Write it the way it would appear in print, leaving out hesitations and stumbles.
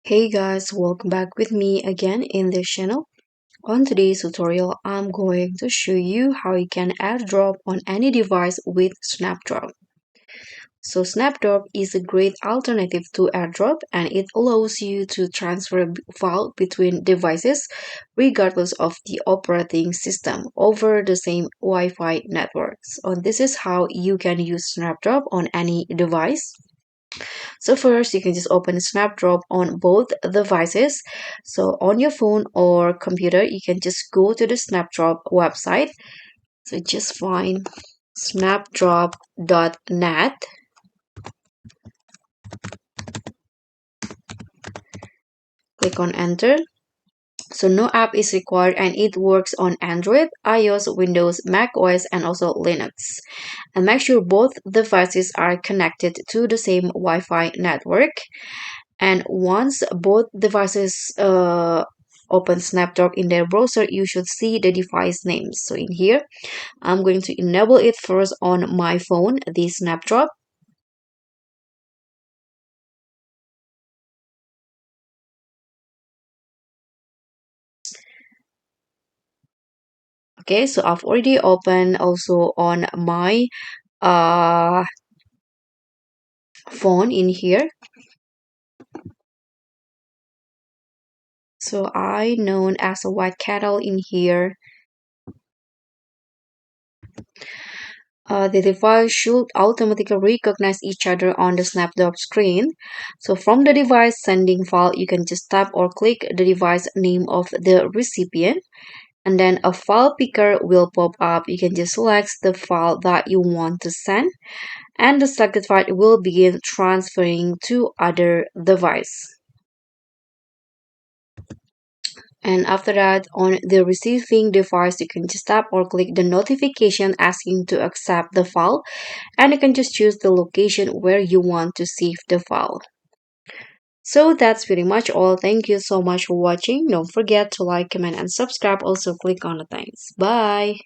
Hey guys, welcome back with me again in this channel. On today's tutorial, I'm going to show you how you can AirDrop on any device with SnapDrop. So SnapDrop is a great alternative to AirDrop and it allows you to transfer a file between devices regardless of the operating system over the same Wi-Fi network. So this is how you can use SnapDrop on any device. So first, you can just open SnapDrop on both devices. So on your phone or computer, you can just go to the SnapDrop website. So just find snapdrop.net. Click on enter. So no app is required and it works on Android, iOS, Windows, Mac OS, and also Linux. And make sure both devices are connected to the same Wi-Fi network. And once both devices open SnapDrop in their browser, you should see the device names. So in here, I'm going to enable it first on my phone, the SnapDrop. Okay, so I've already opened also on my uh, phone in here. So I known as a white cattle in here. The device should automatically recognize each other on the SnapDrop screen. So from the device sending file, you can just tap or click the device name of the recipient, and then a file picker will pop up. You can just select the file that you want to send, and the selected file will begin transferring to other device. And after that, on the receiving device, you can just tap or click the notification asking to accept the file, and you can just choose the location where you want to save the file. So that's pretty much all. Thank you so much for watching. Don't forget to like, comment, and subscribe. Also click on the thanks. Bye.